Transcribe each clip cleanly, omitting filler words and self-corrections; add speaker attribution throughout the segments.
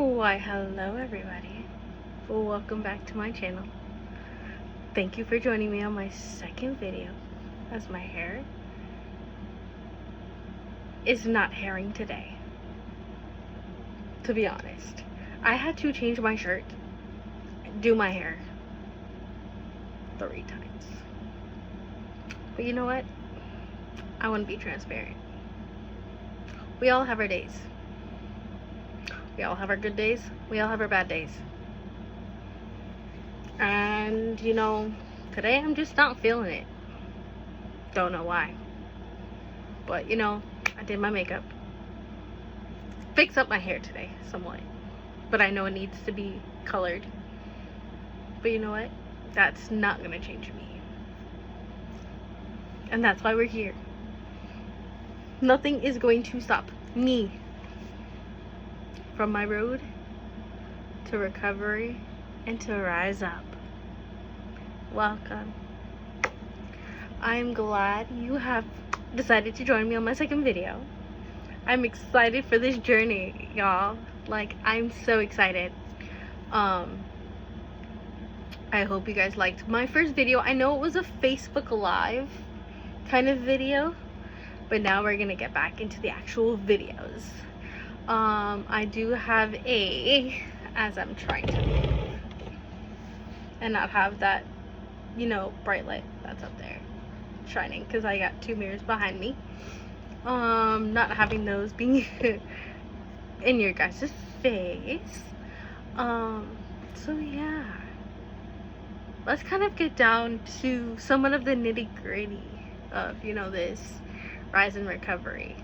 Speaker 1: Why, hello everybody. Welcome back to my channel. Thank you for joining me on my second video, as my hair is not hairing today. To be honest, I had to change my shirt, do my hair 3 times. But you know what? I want to be transparent. We all have our days. We all have our good days. We all have our bad days. And, today I'm just not feeling it. Don't know why. But, I did my makeup. Fix up my hair today, somewhat. But I know it needs to be colored. But you know what? That's not going to change me. And that's why we're here. Nothing is going to stop me from my road to recovery and to rise up. Welcome. I'm glad you have decided to join me on my second video. I'm excited for this journey, y'all. Like, I'm so excited. I hope you guys liked my first video. I know it was a Facebook Live kind of video, but now we're gonna get back into the actual videos. I do have as I'm trying to move and not have that, bright light that's up there shining, because I got 2 mirrors behind me. Not having those being in your guys' face. So yeah, let's kind of get down to somewhat of the nitty-gritty of, this rise and recovery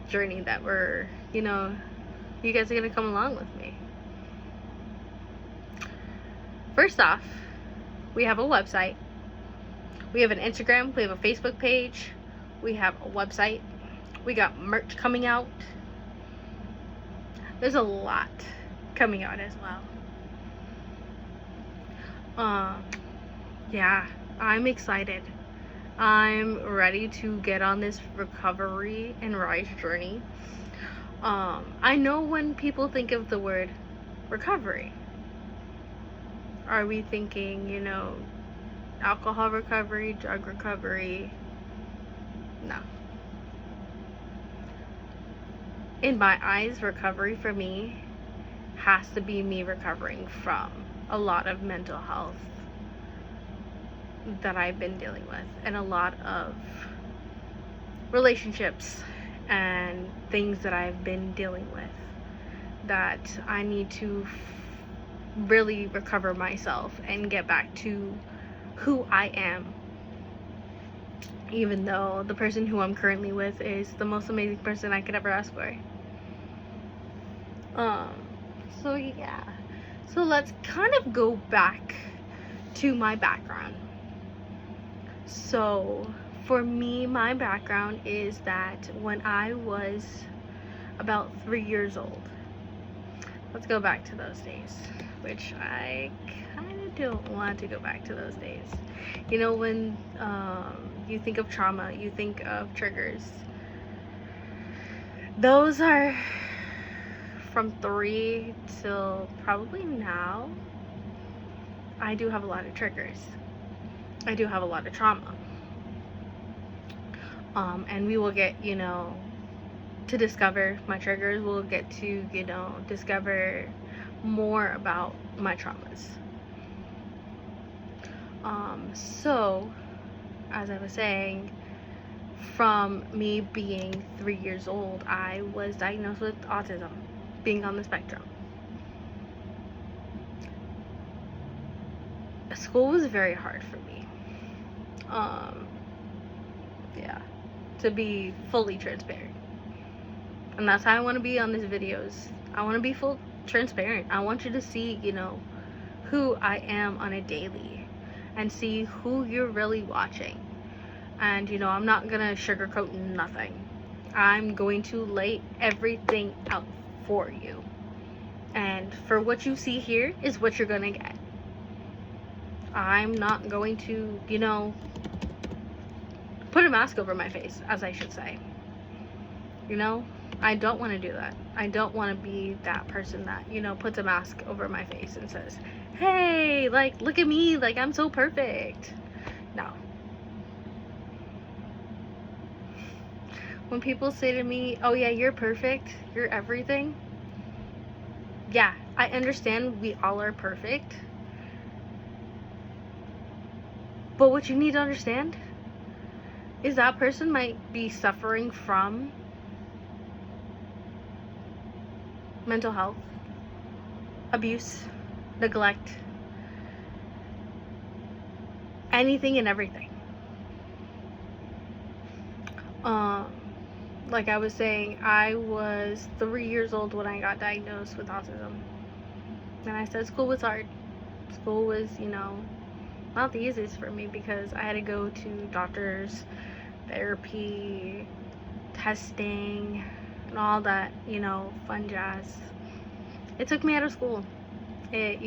Speaker 1: journey that we're, you guys are gonna come along with me. First off, we have a website, we have an Instagram, we have a Facebook page, we have a website, we got merch coming out. There's a lot coming out as well. Yeah, I'm excited. I'm ready to get on this recovery and rise journey. I know when people think of the word recovery, are we thinking, alcohol recovery, drug recovery? No. In my eyes, recovery for me has to be me recovering from a lot of mental health that I've been dealing with, and a lot of relationships and things that I've been dealing with that I need to really recover myself and get back to who I am, even though the person who I'm currently with is the most amazing person I could ever ask for. So yeah, so let's kind of go back to my background. So for me, my background is that when I was about 3 years old, let's go back to those days, which I kind of don't want to go back to those days. When you think of trauma, you think of triggers. Those are from 3 till probably now. I do have a lot of triggers. I do have a lot of trauma. And we will get, to discover my triggers. We'll get to, discover more about my traumas. So, as I was saying, from me being 3 years old, I was diagnosed with autism, being on the spectrum. School was very hard for me. Yeah, to be fully transparent. And that's how I want to be on these videos. I want to be full transparent. I want you to see, who I am on a daily, and see who you're really watching. And, I'm not going to sugarcoat nothing. I'm going to lay everything out for you. And for what you see here is what you're going to get. I'm not going to, put a mask over my face, as I should say. I don't want to do that. I don't want to be that person that, puts a mask over my face and says, hey, like, look at me, like, I'm so perfect. No. When people say to me, oh yeah, you're perfect, you're everything. Yeah, I understand we all are perfect. But what you need to understand is that person might be suffering from mental health, abuse, neglect, anything and everything. Like I was saying, I was 3 years old when I got diagnosed with autism. And I said school was hard. School was, not the easiest for me because I had to go to doctors, therapy, testing, and all that, fun jazz. It took me out of school. It,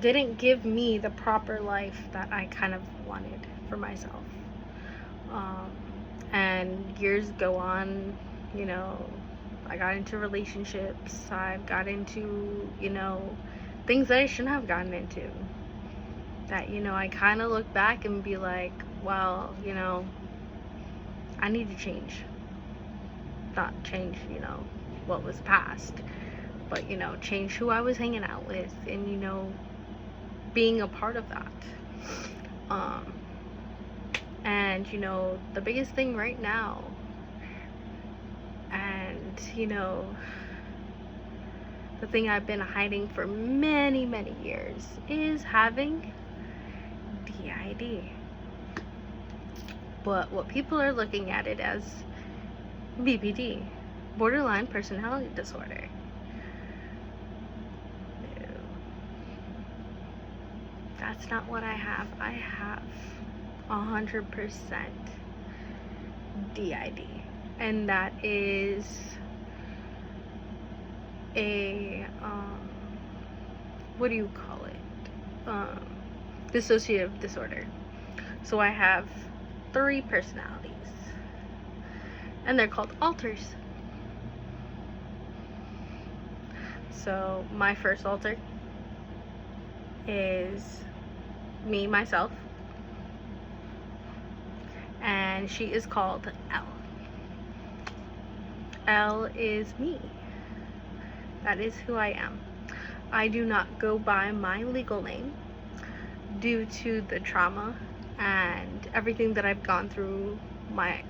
Speaker 1: didn't give me the proper life that I kind of wanted for myself. And years go on, I got into relationships, I got into, things that I shouldn't have gotten into. That, I kind of look back and be like, well, I need to change. Not change, what was past, but, change who I was hanging out with and, being a part of that. And, the biggest thing right now, and, the thing I've been hiding for many, many years is having DID. But what people are looking at it as BPD, borderline personality disorder. No. That's not what I have. I have 100% DID, and that is a what do you call it? Dissociative disorder. So I have 3 personalities, and they're called alters. So my first alter is me, myself, and she is called L. L is me. That is who I am. I do not go by my legal name due to the trauma and everything that I've gone through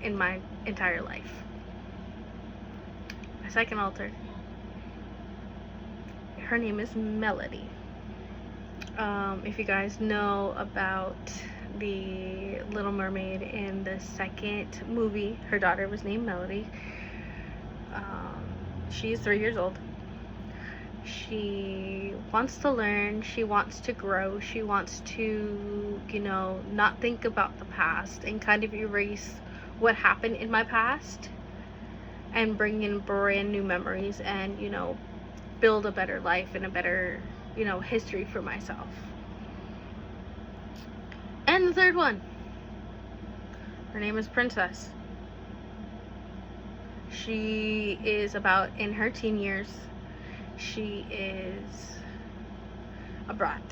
Speaker 1: in my entire life. My second alter, her name is Melody. If you guys know about the Little Mermaid, in the second movie, her daughter was named Melody. She's 3 years old. She wants to learn, she wants to grow, she wants to, not think about the past and kind of erase what happened in my past and bring in brand new memories and, build a better life and a better, history for myself. And the third one, her name is Princess. She is about in her teen years. She is a brat.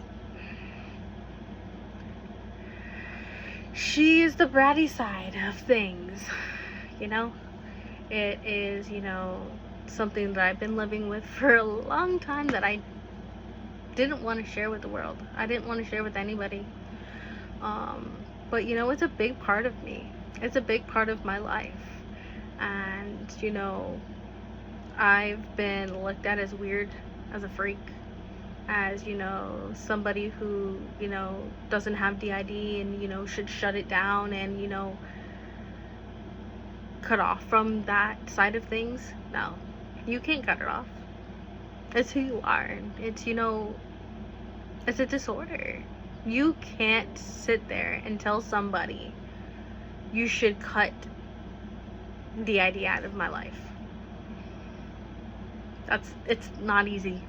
Speaker 1: She is the bratty side of things, It is, something that I've been living with for a long time that I didn't want to share with the world. I didn't want to share with anybody. But, it's a big part of me. It's a big part of my life. And, I've been looked at as weird, as a freak, as, somebody who, doesn't have DID and, should shut it down and, cut off from that side of things. No, you can't cut it off. It's who you are. It's, it's a disorder. You can't sit there and tell somebody you should cut DID out of my life. It's not easy.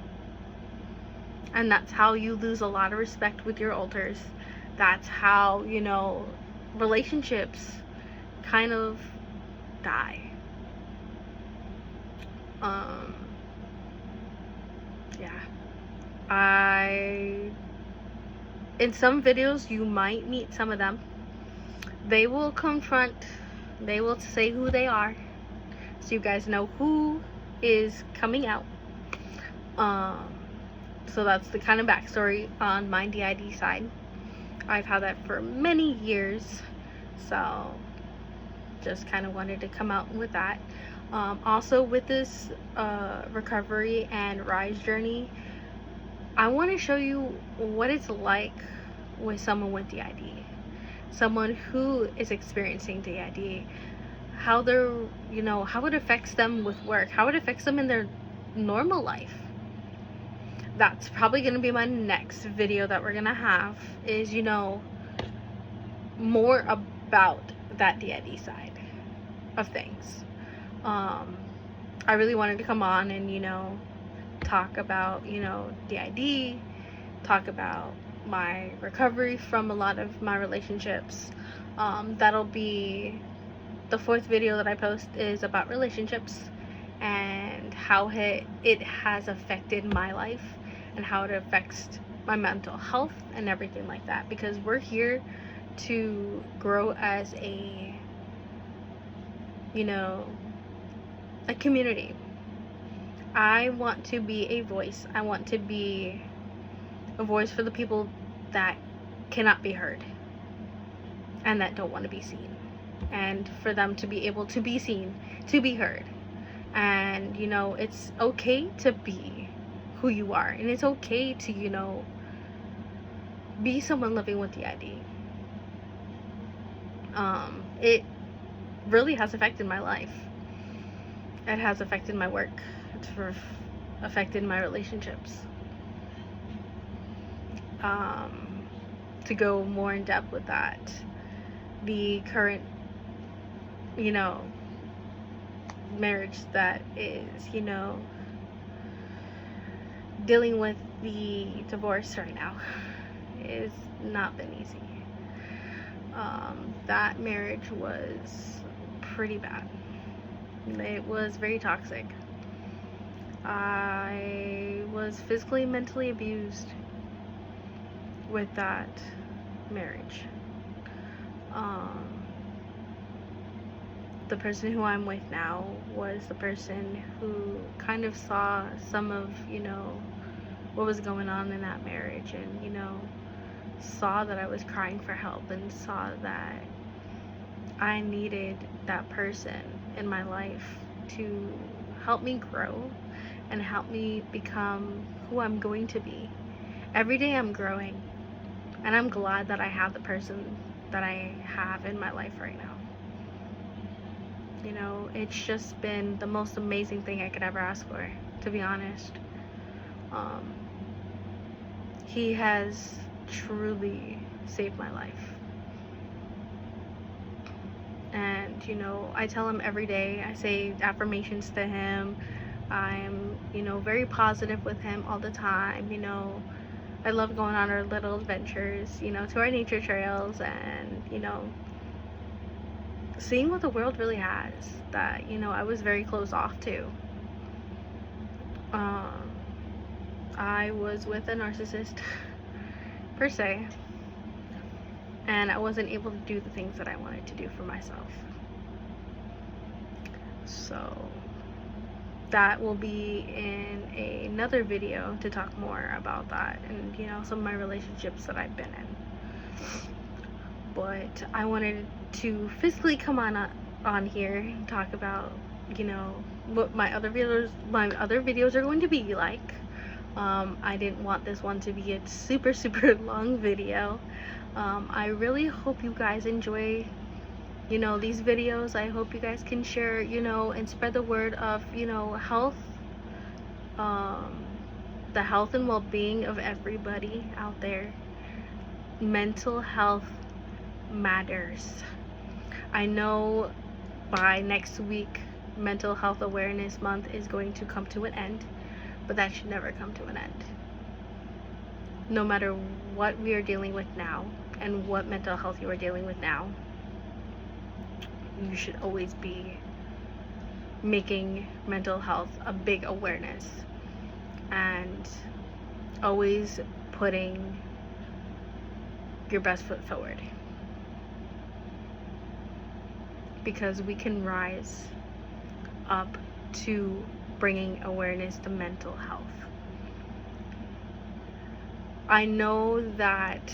Speaker 1: And that's how you lose a lot of respect with your alters. That's how, relationships kind of die. Um, yeah. In some videos, you might meet some of them. They will confront, they will say who they are, so you guys know who is coming out. So that's the kind of backstory on my DID side. I've had that for many years, so just kind of wanted to come out with that. Also, with this recovery and rise journey, I want to show you what it's like with someone with DID, someone who is experiencing DID, how they're, how it affects them with work, how it affects them in their normal life. That's probably going to be my next video that we're going to have, is, more about that DID side of things. I really wanted to come on and, talk about, DID, talk about my recovery from a lot of my relationships. That'll be the fourth video that I post, is about relationships and how it has affected my life and how it affects my mental health and everything like that, because we're here to grow as a community. I want to be a voice. I want to be a voice for the people that cannot be heard and that don't want to be seen, and for them to be able to be seen, to be heard. And it's okay to be who you are, and it's okay to be someone living with DID. It really has affected my life. It has affected my work. It's affected my relationships. To go more in depth with that, the current, marriage that is, dealing with the divorce right now, has not been easy. That marriage was pretty bad. It was very toxic. I was physically and mentally abused with that marriage. The person who I'm with now was the person who kind of saw some of, what was going on in that marriage, and, saw that I was crying for help, and saw that I needed that person in my life to help me grow and help me become who I'm going to be. Every day I'm growing, and I'm glad that I have the person that I have in my life right now. It's just been the most amazing thing I could ever ask for, to be honest. He has truly saved my life. And, I tell him every day, I say affirmations to him. I'm, very positive with him all the time. I love going on our little adventures, to our nature trails, and, seeing what the world really has that, I was very closed off to. I was with a narcissist, per se, and I wasn't able to do the things that I wanted to do for myself. So that will be in another video to talk more about that, and some of my relationships that I've been in. But I wanted to physically come on here and talk about what my other videos are going to be like. I didn't want this one to be a super long video. I really hope you guys enjoy these videos. I hope you guys can share and spread the word of health, the health and well-being of everybody out there. Mental health matters. I know by next week Mental Health Awareness Month is going to come to an end, but that should never come to an end. No matter what we are dealing with now and what mental health you are dealing with now, you should always be making mental health a big awareness, and always putting your best foot forward, because we can rise up to bringing awareness to mental health. I know that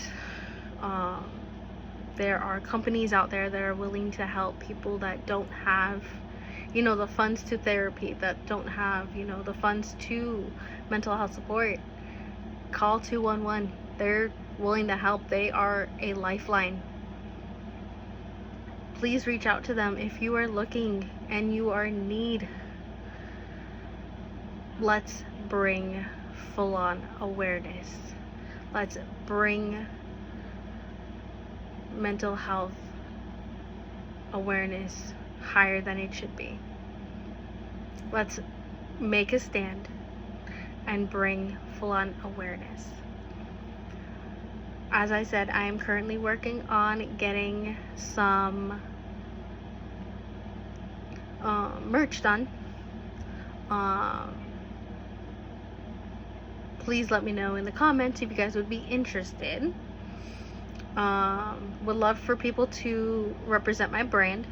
Speaker 1: there are companies out there that are willing to help people that don't have, the funds to therapy, that don't have, the funds to mental health support. Call 211. They're willing to help. They are a lifeline. Please reach out to them if you are looking and you are in need. Let's bring full-on awareness. Let's bring mental health awareness higher than it should be. Let's make a stand and bring full-on awareness. As I said, I am currently working on getting some merch done. Please let me know in the comments if you guys would be interested. Would love for people to represent my brand,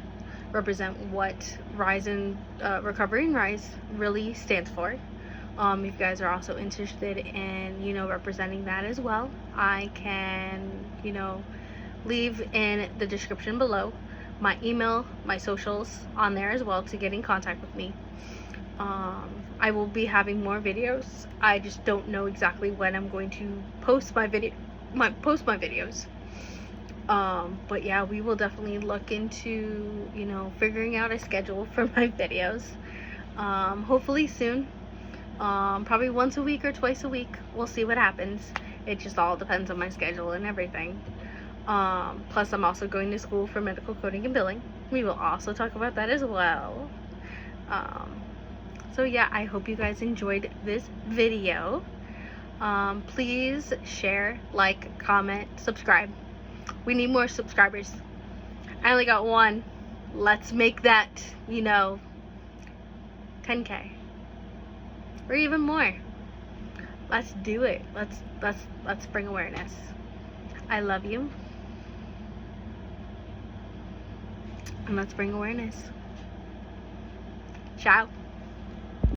Speaker 1: represent what Rise and Recovery and Rise really stands for. If you guys are also interested in, representing that as well, I can, leave in the description below my email, my socials on there as well to get in contact with me. I will be having more videos. I just don't know exactly when I'm going to post my videos. But yeah, we will definitely look into, figuring out a schedule for my videos. Hopefully soon. Probably once a week or twice a week. We'll see what happens. It just all depends on my schedule and everything. Plus I'm also going to school for medical coding and billing. We will also talk about that as well. So yeah, I hope you guys enjoyed this video. Please share, like, comment, subscribe. We need more subscribers. I only got one. Let's make that, 10K. Or even more. Let's do it. Let's bring awareness. I love you. And let's bring awareness. Ciao.